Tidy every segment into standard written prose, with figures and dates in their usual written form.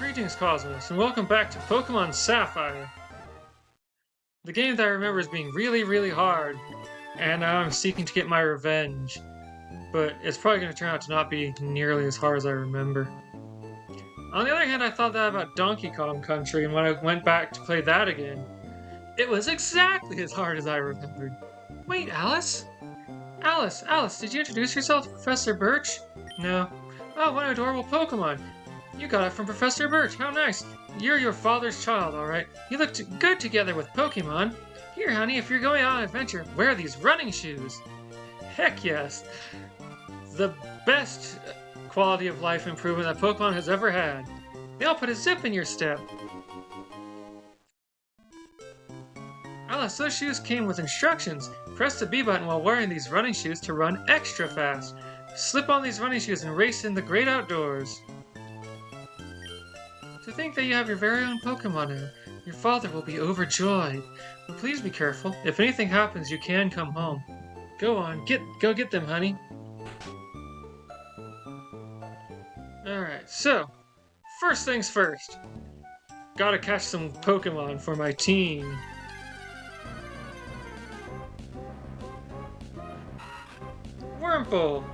Greetings, Cosmos, and welcome back to Pokemon Sapphire. The game that I remember as being really hard, and now I'm seeking to get my revenge. But it's probably going to turn out to not be nearly as hard as I remember. On the other hand, I thought that about Donkey Kong Country, and when I went back to play that again, it was exactly as hard as I remembered. Wait, Alice? Alice, did you introduce yourself to Professor Birch? No. Oh, what an adorable Pokemon. You got it from Professor Birch. How nice. You're your father's child, alright. You look good together with Pokemon. Here, honey, if you're going on an adventure, wear these running shoes. Heck yes. The best quality of life improvement that Pokemon has ever had. They'll put a zip in your step. Alice, those shoes came with instructions. Press the B button while wearing these running shoes to run extra fast. Slip on these running shoes and race in the great outdoors. To think that you have your very own Pokemon now. Your father will be overjoyed. But please be careful. If anything happens, you can come home. Go on, go get them, honey. Alright, so, first things first. Gotta catch some Pokemon for my team. Wurmple!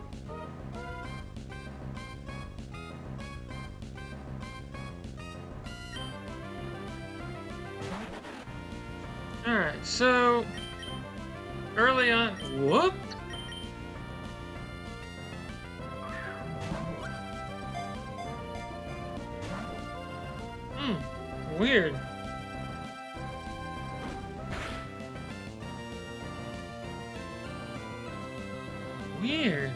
Alright, so early on, whoop! Weird. Weird.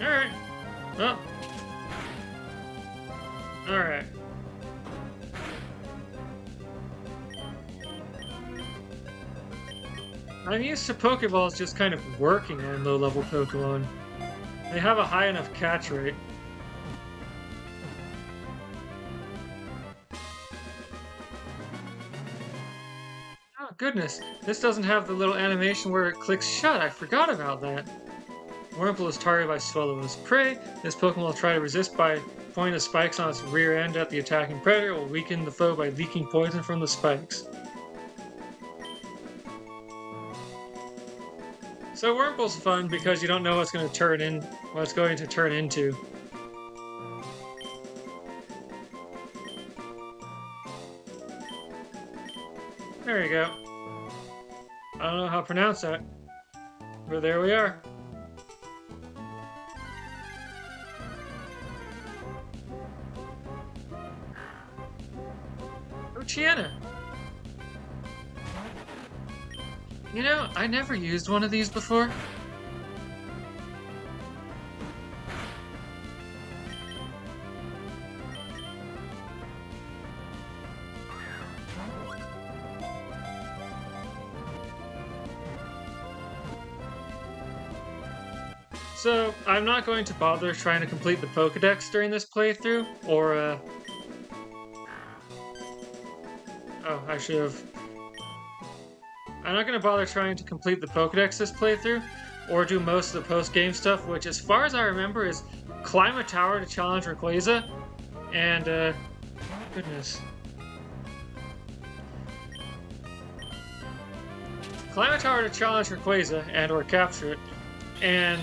Alright. Well. Alright. I'm used to Pokeballs just kind of working on low-level Pokemon. They have a high enough catch rate. Oh goodness, this doesn't have the little animation where it clicks shut. I forgot about that. Wurmple is targeted by Swallow's prey. This Pokemon will try to resist by pointing the spikes on its rear end at the attacking predator. It will weaken the foe by leaking poison from the spikes. So Wurmple's fun because you don't know what it's going to turn into. There you go. I don't know how to pronounce that, but there we are. Luciana. You know, I never used one of these before. So, I'm not going to bother trying to complete the Pokedex during this playthrough, or, oh, I should have... I'm not going to bother trying to complete the Pokedex this playthrough, or do most of the post-game stuff, which, as far as I remember, is climb a tower to challenge Rayquaza, and, goodness. Climb a tower to challenge Rayquaza, and or capture it, and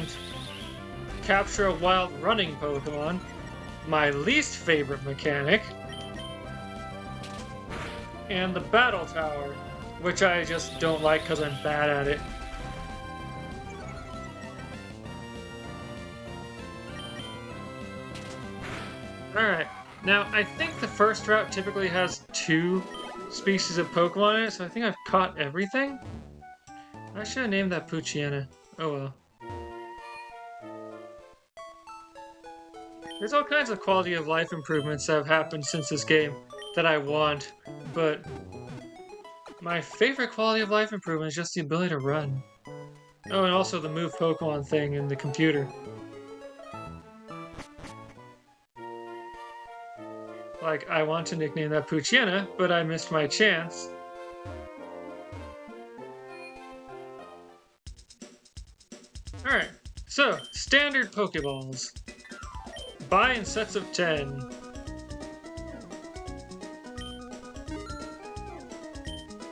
capture a wild running Pokemon, my least favorite mechanic, and the Battle Tower, which I just don't like because I'm bad at it. Alright, now I think the first route typically has 2 species of Pokemon in it, so I think I've caught everything. I should have named that Poochyena. Oh well. There's all kinds of quality of life improvements that have happened since this game that I want, but my favorite quality of life improvement is just the ability to run. Oh, and also the move Pokemon thing in the computer. Like, I want to nickname that Poochyena, but I missed my chance. Alright, so, standard Pokeballs. Buy in sets of 10.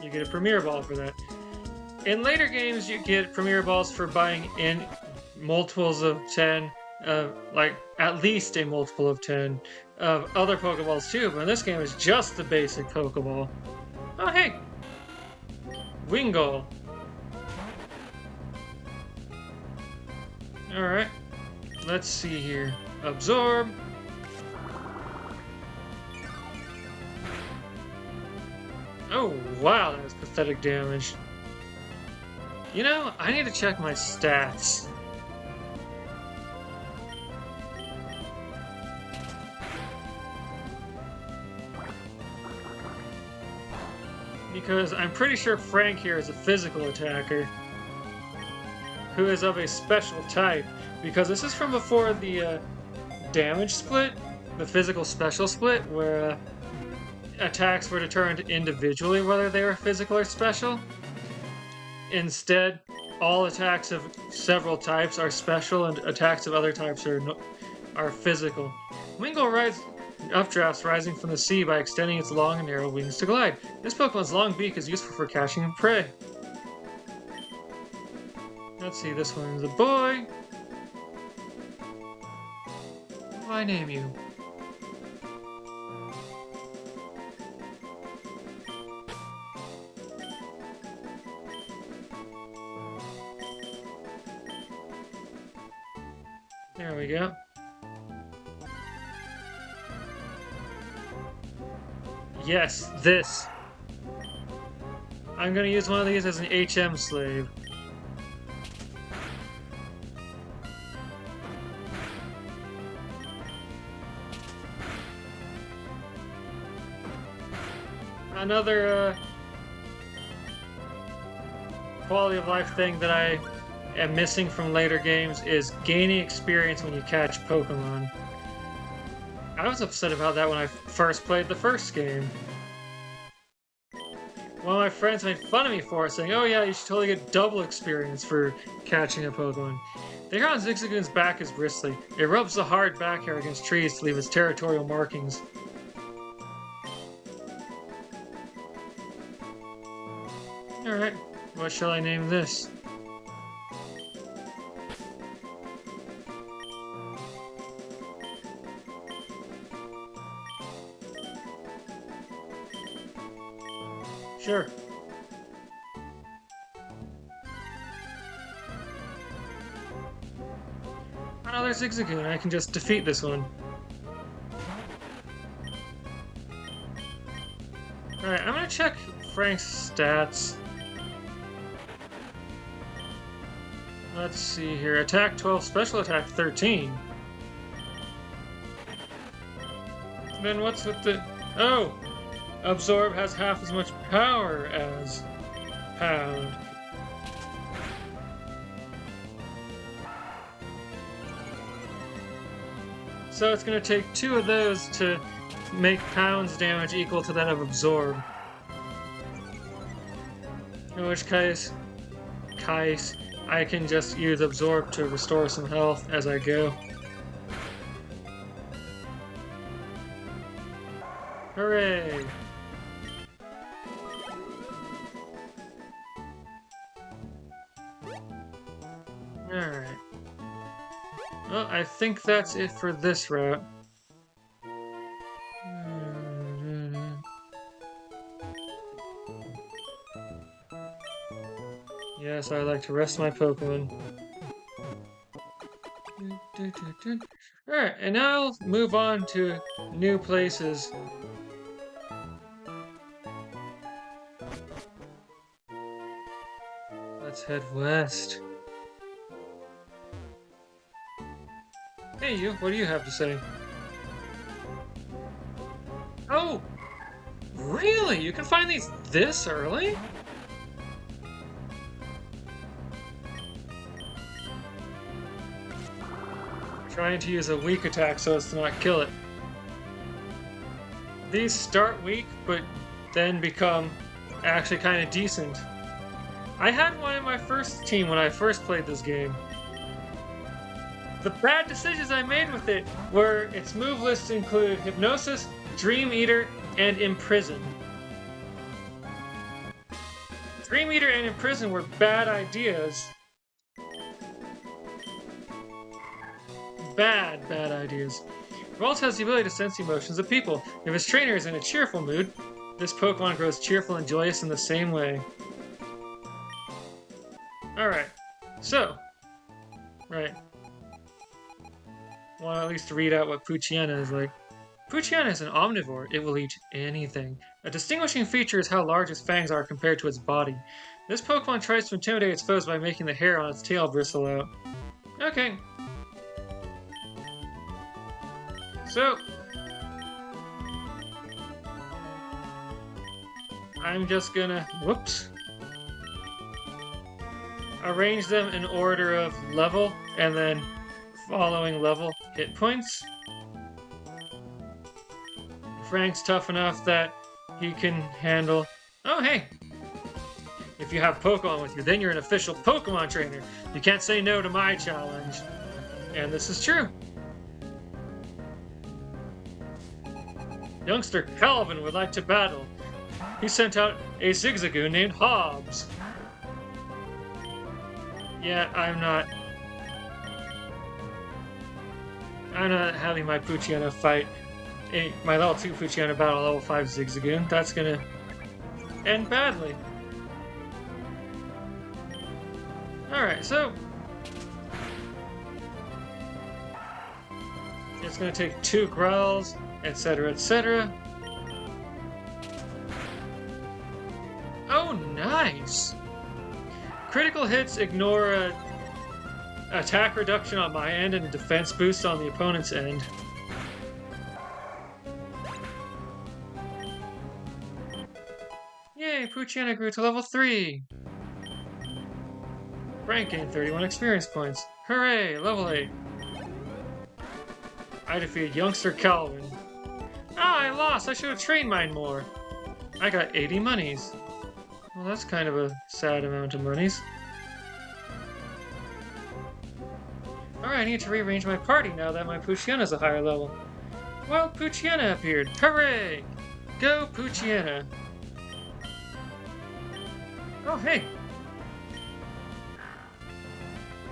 You get a Premier Ball for that. In later games, you get Premier Balls for buying in multiples of 10, like at least a multiple of 10 of other Pokeballs too, but in this game it's just the basic Pokeball. Oh hey! Wingull. Alright, let's see here. Absorb. Oh wow, that was pathetic damage. You know, I need to check my stats. Because I'm pretty sure Frank here is a physical attacker who is of a special type. Because this is from before the damage split, the physical special split, where attacks were determined individually whether they were physical or special. Instead, all attacks of several types are special and attacks of other types are physical. Wingull rides updrafts rising from the sea by extending its long and narrow wings to glide. This Pokemon's long beak is useful for catching prey. Let's see, this one's a boy. What do I name you? There we go. Yes, this. I'm gonna use one of these as an HM slave. Another quality of life thing that I am missing from later games is gaining experience when you catch Pokemon. I was upset about that when I first played the first game. One of my friends made fun of me for it, saying, "Oh yeah, you should totally get double experience for catching a Pokemon." The hair on Zigzagoon's back is bristly. It rubs the hard back hair against trees to leave its territorial markings. Alright, what shall I name this? Sure. Another Zigzagoon. I can just defeat this one. Alright, I'm gonna check Frank's stats. Let's see here. Attack 12, special attack 13. Then what's with the... Oh! Absorb has half as much power as Pound. So it's going to take 2 of those to make Pound's damage equal to that of Absorb. In which case, I can just use Absorb to restore some health as I go. Hooray! Alright. Well, I think that's it for this route. Yes, I like to rest my Pokemon. Alright, and now I'll move on to new places. Let's head west. Hey you, what do you have to say? Oh! Really? You can find these this early? Trying to use a weak attack so as to not kill it. These start weak, but then become actually kind of decent. I had one in my first team when I first played this game. The bad decisions I made with it were its move lists included Hypnosis, Dream Eater, and Imprison. 3-meter and in prison were bad ideas. Bad ideas. Ralts has the ability to sense the emotions of people. If his trainer is in a cheerful mood, this Pokemon grows cheerful and joyous in the same way. Alright, so. Right. Want to at least read out what Poochyena is like. Poochyena is an omnivore. It will eat anything. A distinguishing feature is how large its fangs are compared to its body. This Pokemon tries to intimidate its foes by making the hair on its tail bristle out. Okay. So, I'm just gonna, whoops, arrange them in order of level, and then following level hit points. Frank's tough enough that he can handle... Oh, hey! If you have Pokemon with you, then you're an official Pokemon trainer. You can't say no to my challenge. And this is true. Youngster Calvin would like to battle. He sent out a Zigzagoon named Hobbs. Yeah, I'm not having my Poochyena fight my level 2 Poochyena battle level 5 Zigzagoon. That's gonna end badly. Alright, so it's gonna take 2 growls, etc., etc. Oh, nice! Critical hits ignore a attack reduction on my end and a defense boost on the opponent's end. Yay, Poochyena grew to level 3! Rank gained 31 experience points. Hooray, level 8. I defeated youngster Calvin. Ah, I lost! I should have trained mine more. I got 80 monies. Well, that's kind of a sad amount of monies. Alright, I need to rearrange my party now that my Poochyena's a higher level. Well, Poochyena appeared. Hooray! Go, Poochyena! Oh, hey!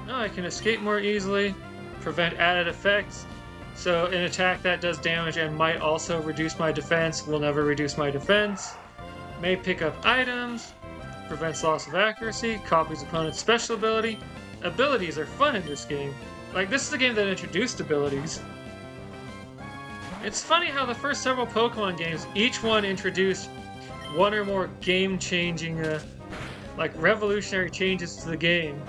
Now I can escape more easily, prevent added effects, so an attack that does damage and might also reduce my defense will never reduce my defense. May pick up items, prevents loss of accuracy, copies opponent's special ability. Abilities are fun in this game. Like, this is a game that introduced abilities. It's funny how the first several Pokemon games, each one introduced one or more game-changing, like, revolutionary changes to the game.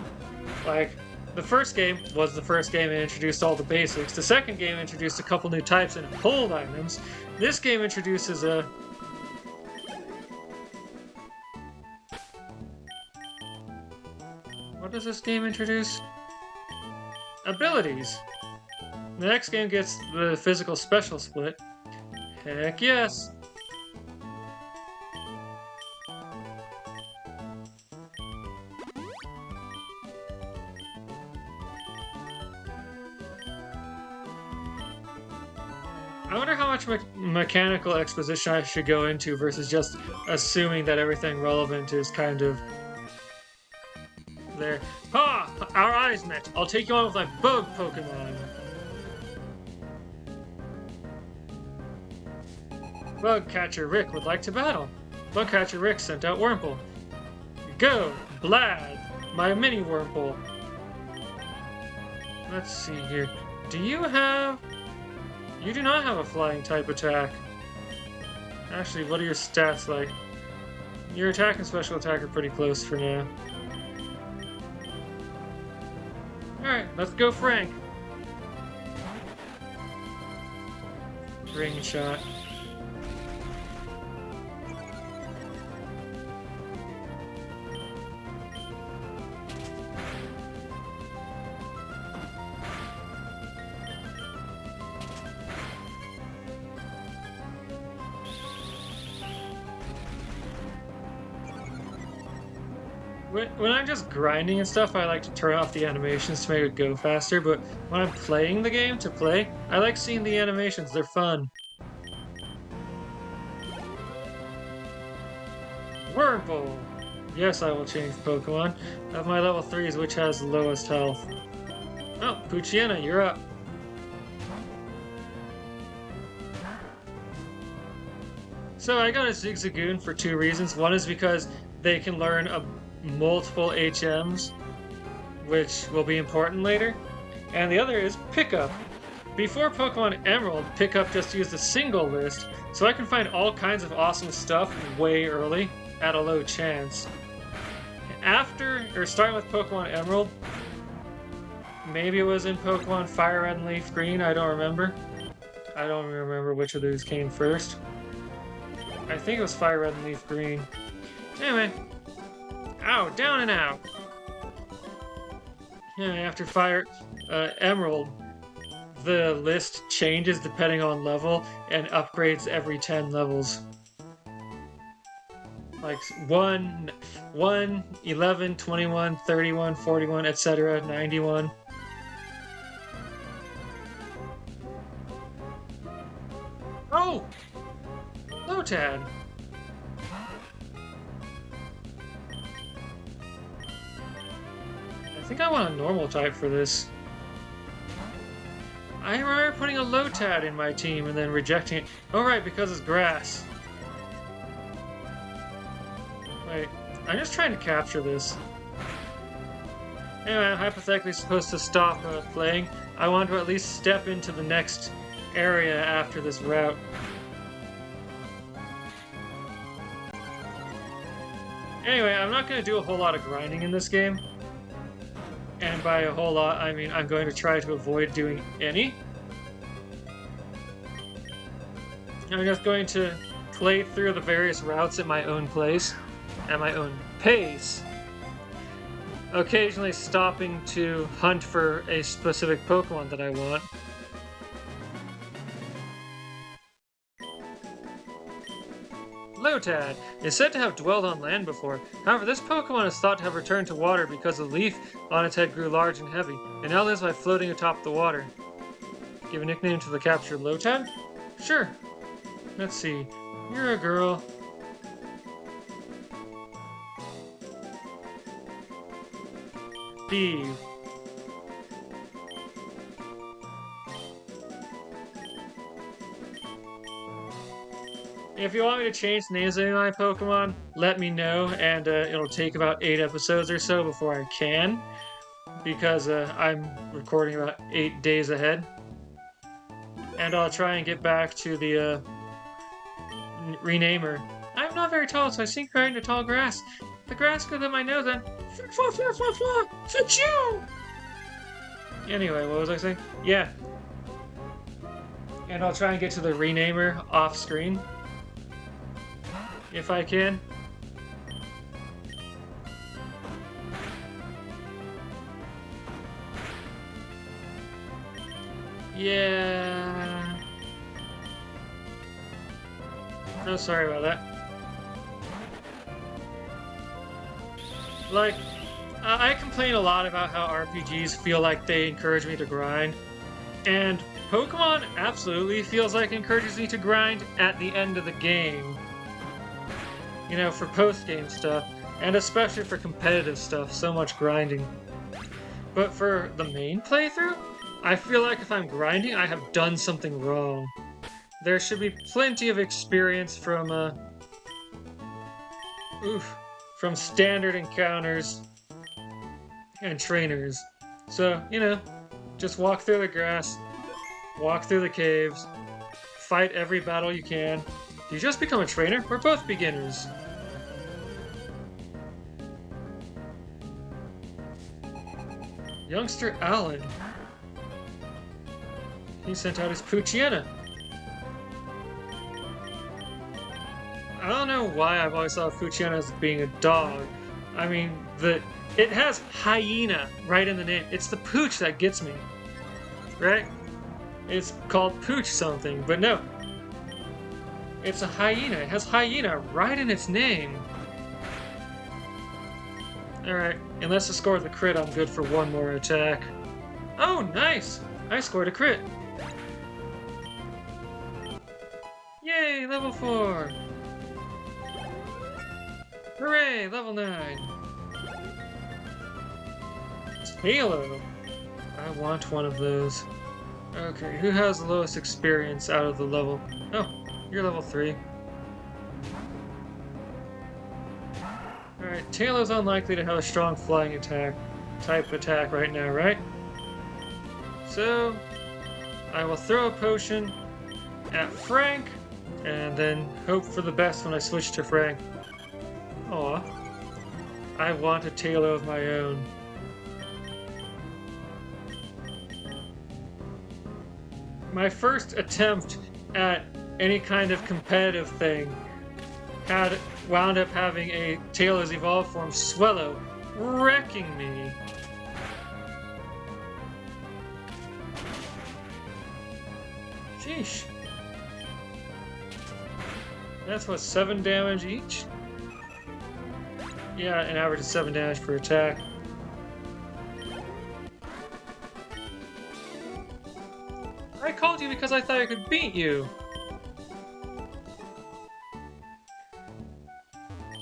Like, the first game was the first game and introduced all the basics. The second game introduced a couple new types and pulled items. This game introduces a... What does this game introduce? Abilities. The next game gets the physical special split. Heck yes! I wonder how much mechanical exposition I should go into versus just assuming that everything relevant is kind of there. Ha! Our eyes met. I'll take you on with my bug Pokemon. Bug Catcher Rick would like to battle. Bug Catcher Rick sent out Wurmple. Go, Blad, my mini Wurmple. Let's see here. Do you have... You do not have a flying type attack. Actually, what are your stats like? Your attack and special attack are pretty close for now. Alright, let's go Frank. Ring shot. When I'm just grinding and stuff, I like to turn off the animations to make it go faster, but when I'm playing the game to play, I like seeing the animations, they're fun. Wurmple! Yes, I will change Pokemon. Of my level 3s, which has the lowest health. Oh, Poochyena, you're up. So I got a Zigzagoon for 2 reasons. One is because they can learn multiple HMs, which will be important later. And the other is Pickup. Before Pokemon Emerald, Pickup just used a single list, so I can find all kinds of awesome stuff way early at a low chance. Starting with Pokemon Emerald, maybe it was in Pokemon Fire Red and Leaf Green, I don't remember. I don't remember which of those came first. I think it was Fire Red and Leaf Green. Anyway. Ow, down and out! Yeah, after Emerald, the list changes depending on level and upgrades every 10 levels. Like 1, 11, 21, 31, 41, etc., 91. Oh! Lotad! I think I want a normal type for this. I remember putting a Lotad in my team and then rejecting it. Oh right, because it's grass. Wait, I'm just trying to capture this. Anyway, I'm hypothetically supposed to stop playing. I want to at least step into the next area after this route. Anyway, I'm not going to do a whole lot of grinding in this game. And by a whole lot, I mean I'm going to try to avoid doing any. I'm just going to play through the various routes at my own pace, occasionally stopping to hunt for a specific Pokemon that I want. Lotad is said to have dwelled on land before. However, this Pokemon is thought to have returned to water because the leaf on its head grew large and heavy, and now lives by floating atop the water. Give a nickname to the captured Lotad? Sure. Let's see. You're a girl. Steve. If you want me to change the names of any of my Pokemon, let me know, and it'll take about 8 episodes or so before I can, because I'm recording about 8 days ahead. And I'll try and get back to the renamer. I'm not very tall, so I sink right into tall grass. The grass goes in my nose and Achoo! Anyway, what was I saying? Yeah. And I'll try and get to the renamer off screen. If I can. Yeah. Oh, sorry about that. Like, I complain a lot about how RPGs feel like they encourage me to grind, and Pokemon absolutely feels like it encourages me to grind at the end of the game. You know, for post-game stuff, and especially for competitive stuff, so much grinding. But for the main playthrough, I feel like if I'm grinding, I have done something wrong. There should be plenty of experience from standard encounters and trainers. So, you know, just walk through the grass, walk through the caves, fight every battle you can. Do you just become a trainer? We're both beginners. Youngster Alan. He sent out his Poochyena. I don't know why I've always thought of Poochyena as being a dog. I mean, it has hyena right in the name. It's the pooch that gets me. Right? It's called Pooch something, but no. It's a hyena. It has hyena right in its name. Alright, unless I score the crit, I'm good for one more attack. Oh, nice! I scored a crit. Yay, level 4! Hooray! Level 9! Halo! I want one of those. Okay, who has the lowest experience out of the level? Oh, you're level 3. Alright, Tailow's unlikely to have a strong flying type attack right now, right? So, I will throw a potion at Frank, and then hope for the best when I switch to Frank. Aw. I want a Taillow of my own. My first attempt at any kind of competitive thing had wound up having a Taillow's evolved form, Swellow, wrecking me. Sheesh. That's what, 7 damage each? Yeah, an average of 7 damage per attack. I called you because I thought I could beat you.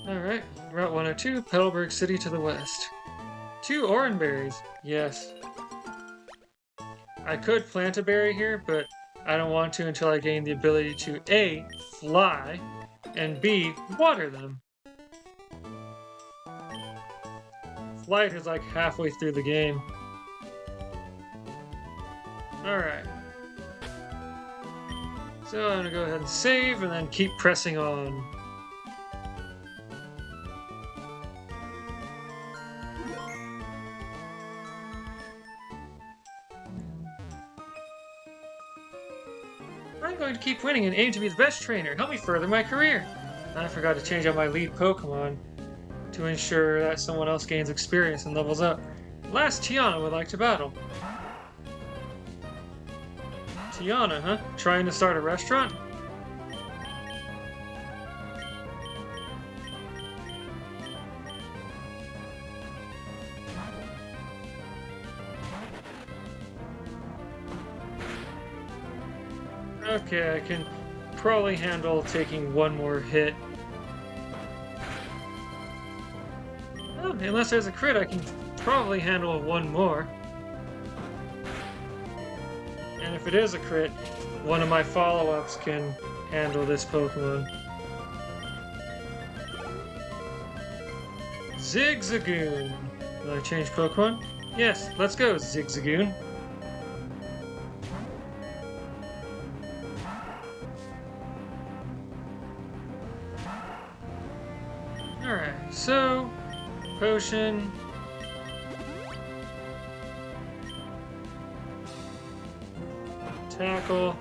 Alright, Route 102, Petalburg City to the west. 2 orange berries, yes. I could plant a berry here, but I don't want to until I gain the ability to A, fly, and B, water them. Flight is like halfway through the game. Alright. So I'm gonna go ahead and save and then keep pressing on. I'm going to keep winning and aim to be the best trainer. Help me further my career. I forgot to change out my lead Pokemon to ensure that someone else gains experience and levels up. Last Tiana would like to battle. Tiana, huh? Trying to start a restaurant? Okay, I can probably handle taking one more hit. Oh, unless there's a crit, I can probably handle one more. And if it is a crit, one of my follow-ups can handle this Pokemon. Zigzagoon! Will I change Pokemon? Yes, let's go, Zigzagoon. Alright, so potion. Tackle.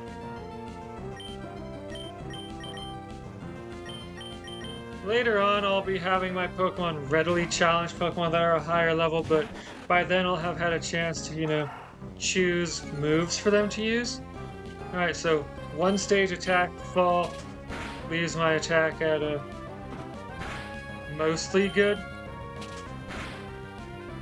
Later on, I'll be having my Pokemon readily challenge Pokemon that are a higher level, but by then I'll have had a chance to, choose moves for them to use. Alright, so 1 stage attack fall leaves my attack at a mostly good.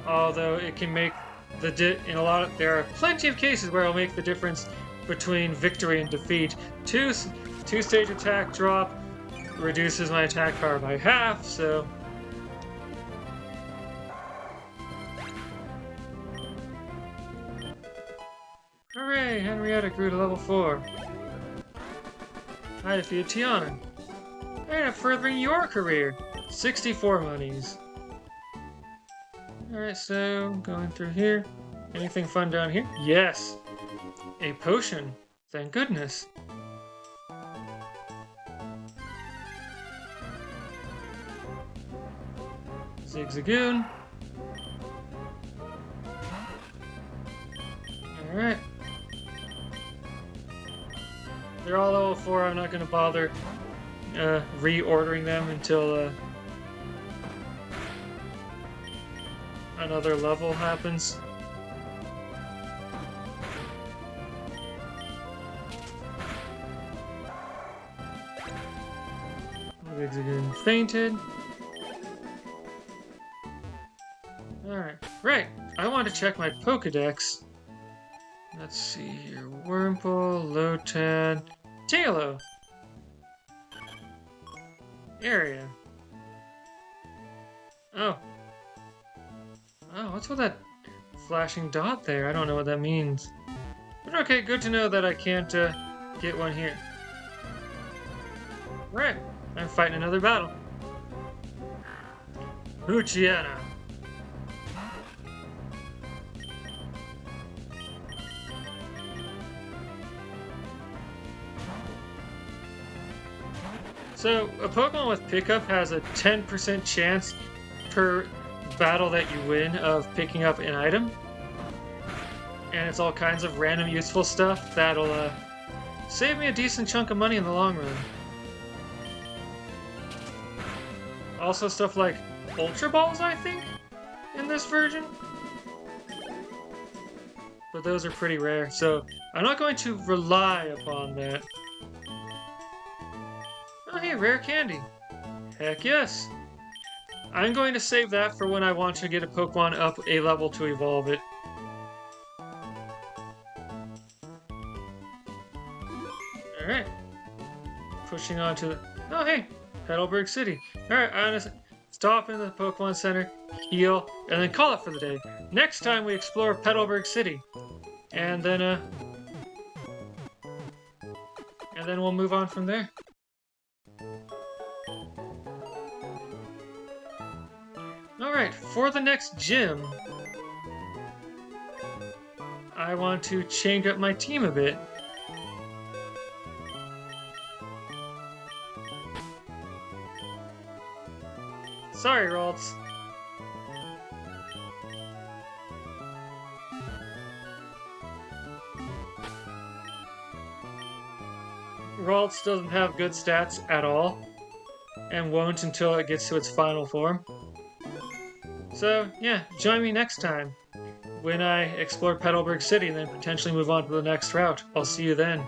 Although it can make there are plenty of cases where it'll make the difference between victory and defeat. Two stage attack drop reduces my attack power by half, so hooray! Henrietta grew to level 4. I defeated Tiana. And I'm furthering your career. 64 monies. Alright, so going through here. Anything fun down here? Yes! A potion. Thank goodness. Zigzagoon. Alright. They're all level 4. I'm not going to bother reordering them until another level happens. Zigzagoon fainted. Alright. Right. I want to check my Pokedex. Let's see here. Wurmple, Lotan, Taillow. Area. Oh. Oh, what's with that flashing dot there? I don't know what that means. But okay, good to know that I can't get one here. Right, I'm fighting another battle. Luciana. So, a Pokemon with Pickup has a 10% chance per battle that you win of picking up an item. And it's all kinds of random useful stuff that'll save me a decent chunk of money in the long run. Also stuff like Ultra Balls, I think, in this version. But those are pretty rare, so I'm not going to rely upon that. Oh hey, rare candy. Heck yes. I'm going to save that for when I want to get a Pokemon up a level to evolve it. Alright. Pushing on to the... Oh hey, Petalburg City. Alright, I'm gonna stop in the Pokemon Center, heal, and then call it for the day. Next time we explore Petalburg City. And then we'll move on from there. Alright, for the next gym, I want to change up my team a bit. Sorry, Ralts. Ralts doesn't have good stats at all, and won't until it gets to its final form. So, yeah, join me next time when I explore Petalburg City and then potentially move on to the next route. I'll see you then.